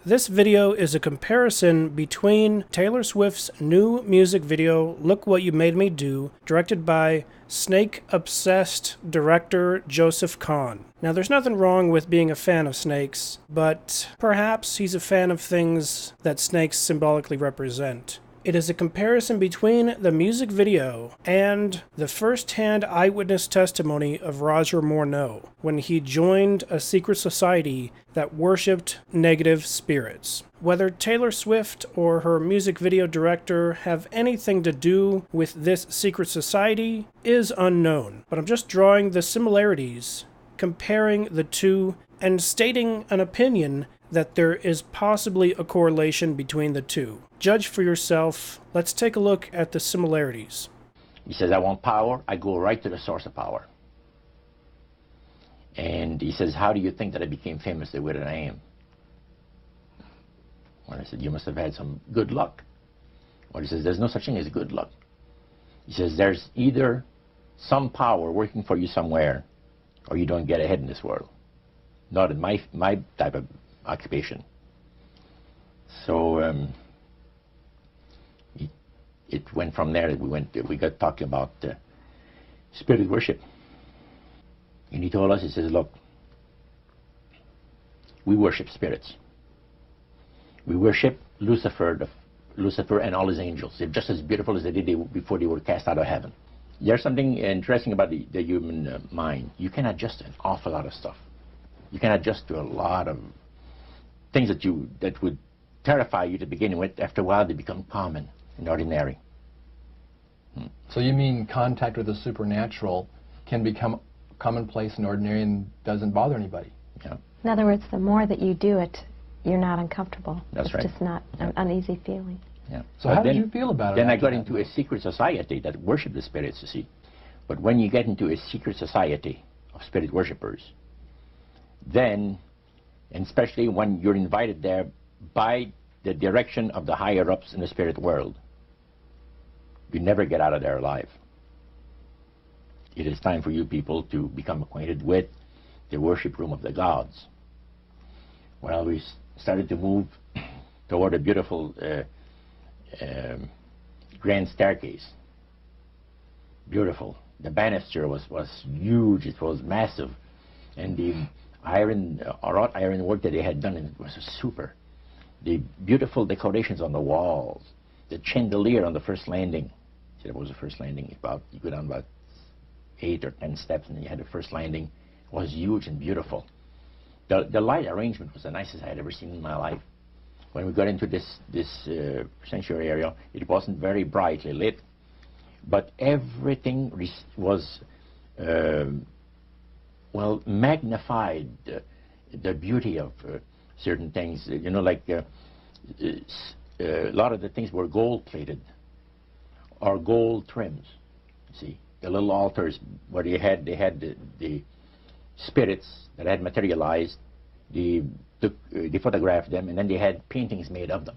This video is a comparison between Taylor Swift's new music video, Look What You Made Me Do, directed by snake-obsessed director Joseph Kahn. Now, there's nothing wrong with being a fan of snakes, but perhaps he's a fan of things that snakes symbolically represent. It is a comparison between the music video and the first-hand eyewitness testimony of Roger Morneau when he joined a secret society that worshipped negative spirits. Whether Taylor Swift or her music video director have anything to do with this secret society is unknown, but I'm just drawing the similarities, comparing the two, and stating an opinion that there is possibly a correlation between the two. Judge for yourself. Let's take a look at the similarities. He says, I want power. I go right to the source of power. And he says, how do you think that I became famous the way that I am? Well, I said, you must have had some good luck. Well, he says, there's no such thing as good luck. He says, there's either some power working for you somewhere, or you don't get ahead in this world. Not in my type of occupation. So it went from there. We got talking about spirit worship, and he told us, he says, look, we worship spirits. We worship Lucifer and all his angels. They're just as beautiful as they did before they were cast out of heaven. There's something interesting about the human mind. You can adjust to an awful lot of stuff. You can adjust to a lot of things that would terrify you to begin with. After a while, they become common and ordinary. So you mean contact with the supernatural can become commonplace and ordinary and doesn't bother anybody? Yeah. In other words, the more that you do it, you're not uncomfortable. That's right. It's just not an uneasy feeling. Yeah. So how did you feel about it? Then I got into a secret society that worshiped the spirits, you see. But when you get into a secret society of spirit worshippers, then, and especially when you're invited there by the direction of the higher-ups in the spirit world, you never get out of there alive. It is time for you people to become acquainted with the worship room of the gods. Well, we started to move toward a beautiful grand staircase. Beautiful. The banister was huge. It was massive. And the wrought iron work that they had done, it was super. The beautiful decorations on the walls, the chandelier on the first landing. See, that was the first landing. You go down about 8 or 10 steps, and then you had the first landing. It was huge and beautiful. The light arrangement was the nicest I had ever seen in my life. When we got into this sanctuary area, it wasn't very brightly lit, but everything was well, magnified the beauty of certain things. You know, like a lot of the things were gold-plated or gold trims. See, the little altars where they had the spirits that had materialized. They photographed them, and then they had paintings made of them.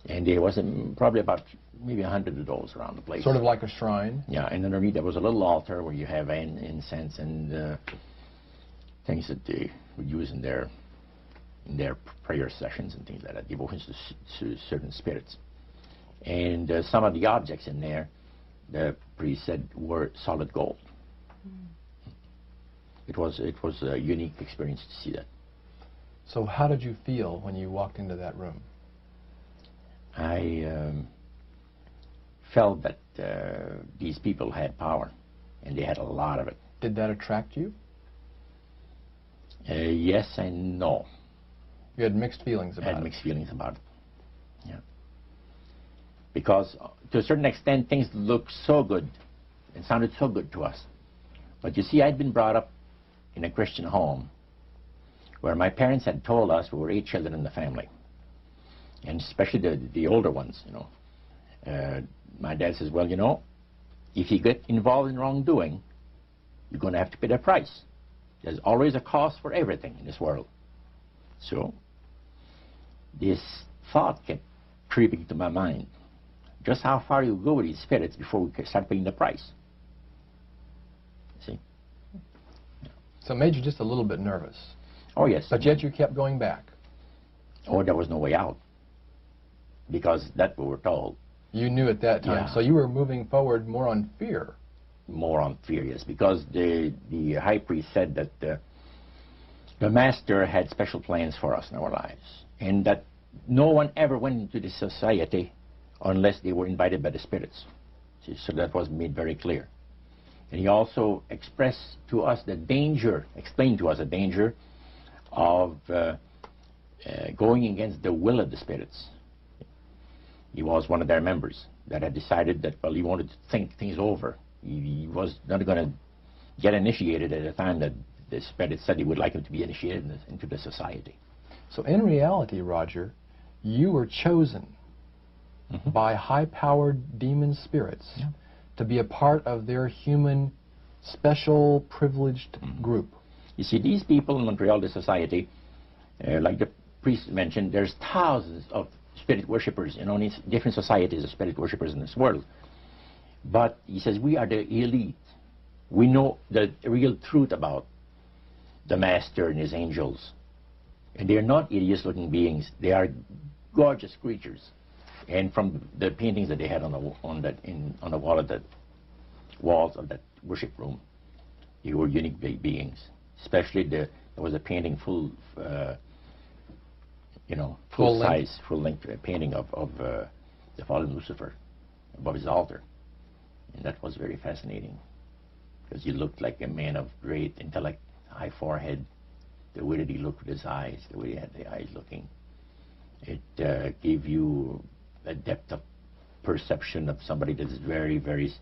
And there was probably about maybe 100 of those around the place. Sort of like a shrine? Yeah, and underneath there was a little altar where you have incense and things that they would use in their prayer sessions and things like that, devotions to certain spirits. And some of the objects in there, the priest said, were solid gold. It was a unique experience to see that. So how did you feel when you walked into that room? I felt that these people had power, and they had a lot of it. Did that attract you? Yes and no. You had mixed feelings about it? I had mixed feelings about it, yeah. Because to a certain extent, things looked so good and sounded so good to us. But you see, I'd been brought up in a Christian home where my parents had told us we were 8 children in the family. And especially the older ones, you know. My dad says, well, you know, if you get involved in wrongdoing, you're going to have to pay the price. There's always a cost for everything in this world. So this thought kept creeping to my mind. Just how far you go with these spirits before we start paying the price. See? So it made you just a little bit nervous. Oh, yes. But yet you kept going back. or there was no way out, because that's what we're told. You knew at that time, Yeah. so you were moving forward more on fear. More on fear, yes, because the high priest said that the master had special plans for us in our lives, and that no one ever went into this society unless they were invited by the spirits. See, so that was made very clear. And he also expressed to us the danger, explained to us the danger of going against the will of the spirits. He was one of their members that had decided that, well, he wanted to think things over. He was not going to get initiated at a time that the spirit said he would like him to be initiated into the society. So in reality, Roger, you were chosen by high-powered demon spirits to be a part of their human, special, privileged group. You see, these people in Montreal, the society, like the priest mentioned, there's thousands of spirit worshippers in only different societies of spirit worshippers in this world. But he says we are the elite. We know the real truth about the master and his angels. And they're not hideous-looking beings. They are gorgeous creatures. And from the paintings that they had on the wall of the walls of that worship room, they were unique beings. Especially there was a painting full length painting of the fallen Lucifer above his altar, and that was very fascinating because he looked like a man of great intellect, high forehead, the way that he looked with his eyes, the way he had the eyes looking. It gave you a depth of perception of somebody that is very, very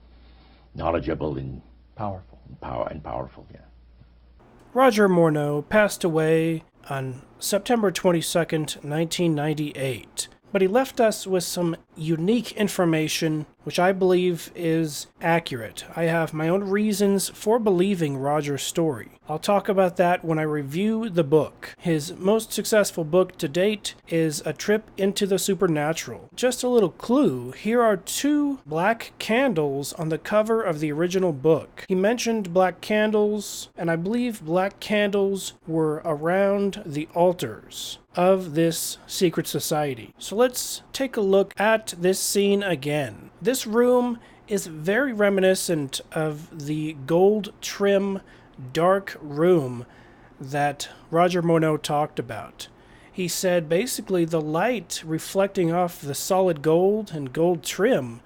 knowledgeable and Powerful. Powerful. Yeah. Roger Morneau passed away on September 22nd, 1998, but he left us with some unique information which I believe is accurate. I have my own reasons for believing Roger's story. I'll talk about that when I review the book. His most successful book to date is A Trip into the Supernatural. Just a little clue, here are 2 black candles on the cover of the original book. He mentioned black candles, and I believe black candles were around the altars of this secret society. So let's take a look at this scene again. This room is very reminiscent of the gold trim dark room that Roger Morneau talked about. He said basically the light reflecting off the solid gold and gold trim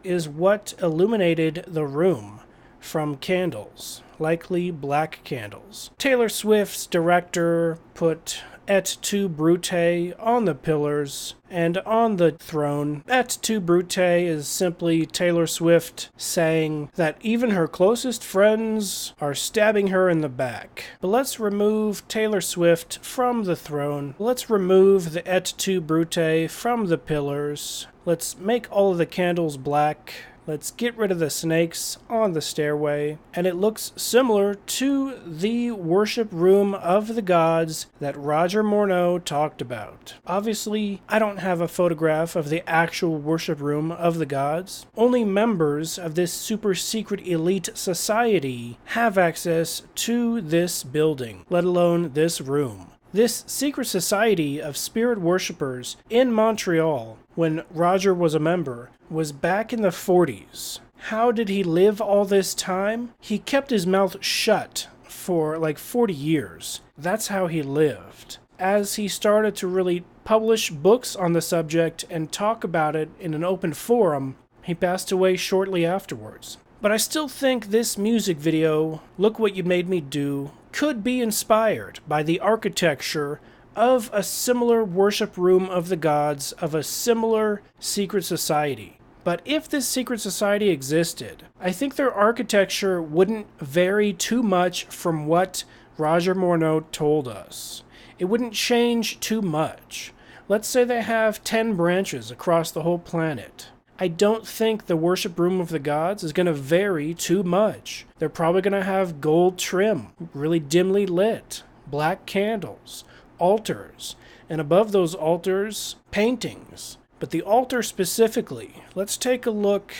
is what illuminated the room from candles, likely black candles. Taylor Swift's director put Et tu Brute on the pillars and on the throne. Et tu Brute is simply Taylor Swift saying that even her closest friends are stabbing her in the back. But let's remove Taylor Swift from the throne. Let's remove the Et tu Brute from the pillars. Let's make all of the candles black. Let's get rid of the snakes on the stairway, and it looks similar to the worship room of the gods that Roger Morneau talked about. Obviously, I don't have a photograph of the actual worship room of the gods. Only members of this super secret elite society have access to this building, let alone this room. This secret society of spirit worshippers in Montreal, when Roger was a member, was back in the 40s. How did he live all this time? He kept his mouth shut for like 40 years. That's how he lived. As he started to really publish books on the subject and talk about it in an open forum, he passed away shortly afterwards. But I still think this music video, Look What You Made Me Do, could be inspired by the architecture of a similar worship room of the gods of a similar secret society. But if this secret society existed, I think their architecture wouldn't vary too much from what Roger Morneau told us. It wouldn't change too much. Let's say they have 10 branches across the whole planet. I don't think the worship room of the gods is going to vary too much. They're probably going to have gold trim, really dimly lit, black candles, altars, and above those altars, paintings. But the altar specifically, let's take a look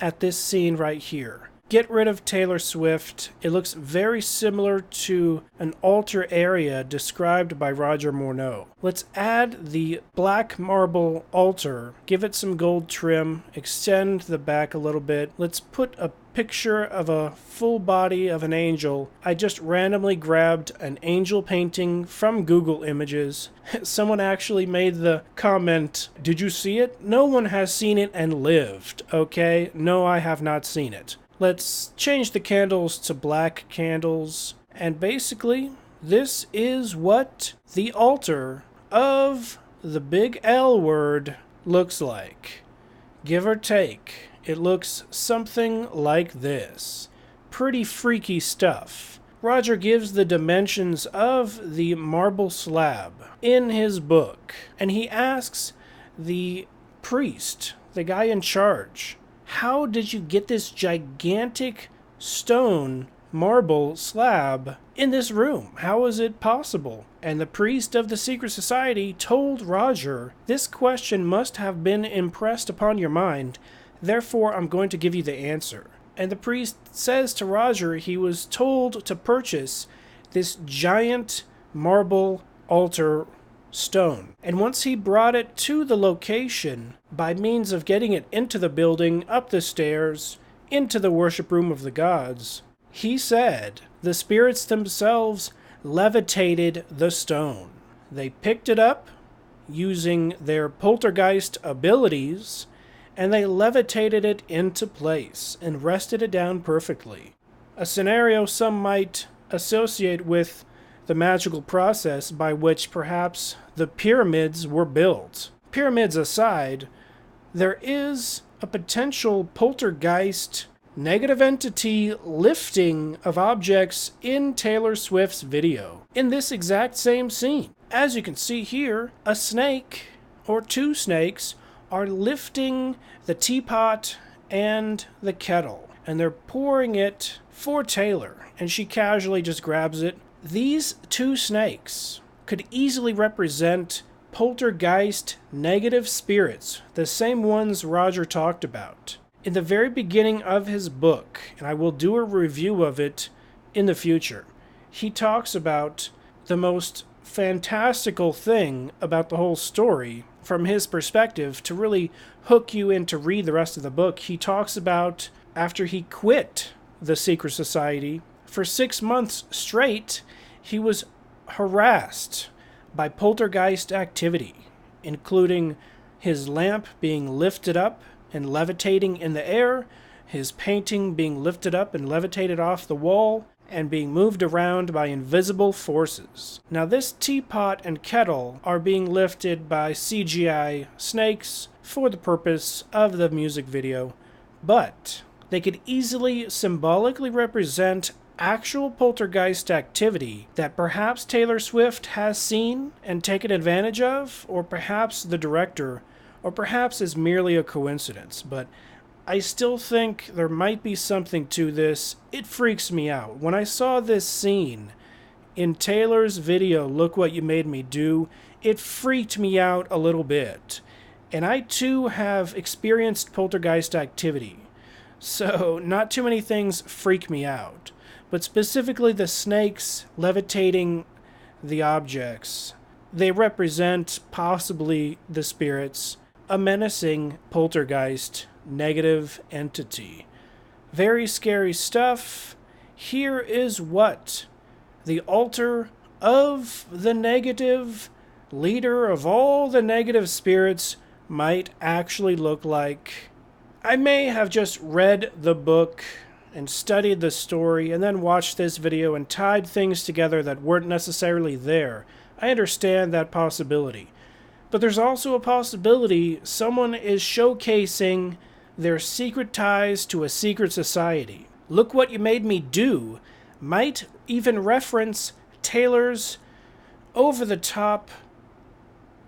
at this scene right here. get rid of Taylor Swift. It looks very similar to an altar area described by Roger Morneau. Let's add the black marble altar, give it some gold trim, extend the back a little bit. Let's put a picture of a full body of an angel. I just randomly grabbed an angel painting from Google Images. Someone actually made the comment, "Did you see it?" No one has seen it and lived, okay? No, I have not seen it. Let's change the candles to black candles. And basically, this is what the altar of the big L word looks like. Give or take. It looks something like this. Pretty freaky stuff. Roger gives the dimensions of the marble slab in his book, and he asks the priest, the guy in charge, how did you get this gigantic stone marble slab in this room? How is it possible? And the priest of the secret society told Roger, this question must have been impressed upon your mind. Therefore, I'm going to give you the answer. And the priest says to Roger he was told to purchase this giant marble altar stone. And once he brought it to the location, by means of getting it into the building, up the stairs, into the worship room of the gods, he said the spirits themselves levitated the stone. They picked it up using their poltergeist abilities, and they levitated it into place and rested it down perfectly. A scenario some might associate with the magical process by which perhaps the pyramids were built. Pyramids aside, there is a potential poltergeist negative entity lifting of objects in Taylor Swift's video, in this exact same scene. As you can see here, a snake or two snakes are lifting the teapot and the kettle, and they're pouring it for Taylor, and she casually just grabs it. These two snakes could easily represent poltergeist negative spirits, the same ones Roger talked about. In the very beginning of his book, and I will do a review of it in the future, he talks about the most fantastical thing about the whole story from his perspective to really hook you in to read the rest of the book. He talks about after he quit the secret society, for 6 months straight, he was harassed by poltergeist activity, including his lamp being lifted up and levitating in the air, his painting being lifted up and levitated off the wall, and being moved around by invisible forces. Now this teapot and kettle are being lifted by CGI snakes for the purpose of the music video, but they could easily symbolically represent actual poltergeist activity that perhaps Taylor Swift has seen and taken advantage of, or perhaps the director, or perhaps is merely a coincidence. But I still think there might be something to this. It freaks me out. When I saw this scene in Taylor's video, Look What You Made Me Do, it freaked me out a little bit. And I too have experienced poltergeist activity, so not too many things freak me out. But specifically the snakes levitating the objects, they represent possibly the spirits, a menacing poltergeist negative entity. Very scary stuff. Here is what the altar of the negative leader of all the negative spirits might actually look like. I may have just read the book and studied the story and then watched this video and tied things together that weren't necessarily there. I understand that possibility. But there's also a possibility someone is showcasing their secret ties to a secret society. Look What You Made Me Do might even reference Taylor's over-the-top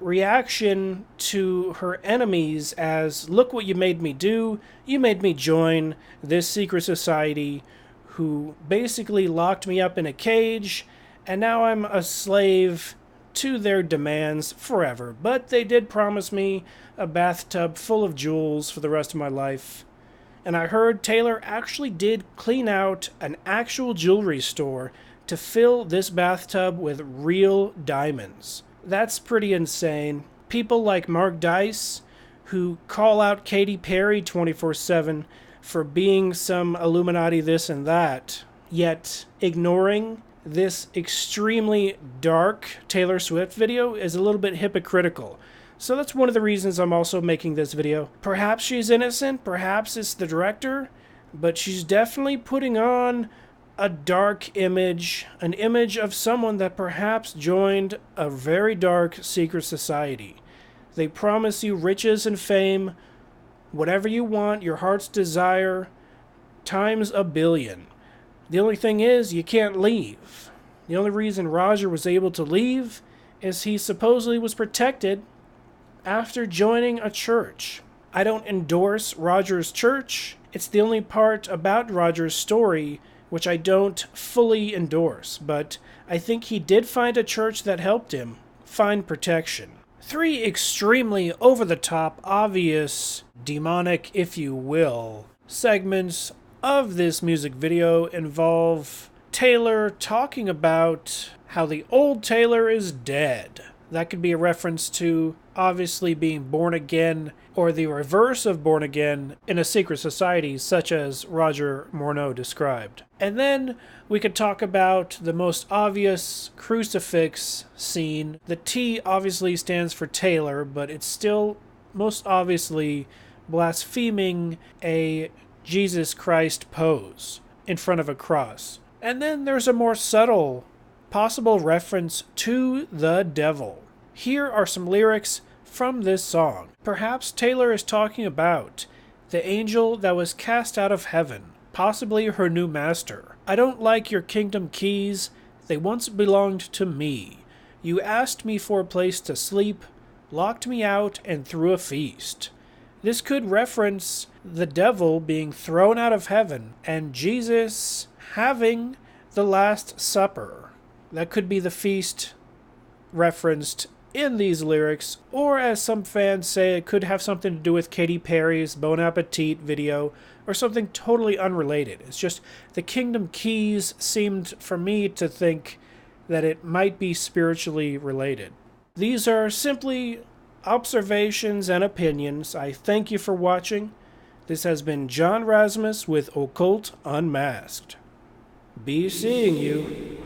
reaction to her enemies as, look what you made me do, you made me join this secret society who basically locked me up in a cage, and now I'm a slave to their demands forever. But they did promise me a bathtub full of jewels for the rest of my life. And I heard Taylor actually did clean out an actual jewelry store to fill this bathtub with real diamonds. That's pretty insane. People like Mark Dice, who call out Katy Perry 24/7 for being some Illuminati this and that, yet ignoring this extremely dark Taylor Swift video is a little bit hypocritical. So that's one of the reasons I'm also making this video. Perhaps she's innocent, perhaps it's the director, but she's definitely putting on a dark image, an image of someone that perhaps joined a very dark secret society. They promise you riches and fame, whatever you want, your heart's desire, times a billion. The only thing is, you can't leave. The only reason Roger was able to leave is he supposedly was protected after joining a church. I don't endorse Roger's church. It's the only part about Roger's story which I don't fully endorse, but I think he did find a church that helped him find protection. 3 extremely over-the-top, obvious, demonic, if you will, segments of this music video involve Taylor talking about how the old Taylor is dead. That could be a reference to obviously being born again, or the reverse of born again in a secret society such as Roger Morneau described. And then we could talk about the most obvious crucifix scene. The T obviously stands for Taylor, but it's still most obviously blaspheming a Jesus Christ pose in front of a cross. And then there's a more subtle possible reference to the devil. Here are some lyrics from this song. Perhaps Taylor is talking about the angel that was cast out of heaven, possibly her new master. I don't like your kingdom keys, they once belonged to me. You asked me for a place to sleep, locked me out, and threw a feast. This could reference the devil being thrown out of heaven and Jesus having the Last Supper. That could be the feast referenced in these lyrics, or as some fans say, it could have something to do with Katy Perry's Bon Appetit video, or something totally unrelated. It's just the Kingdom Keys seemed for me to think that it might be spiritually related. These are simply observations and opinions. I thank you for watching. This has been John Razimus with Occult Unmasked. Be seeing you.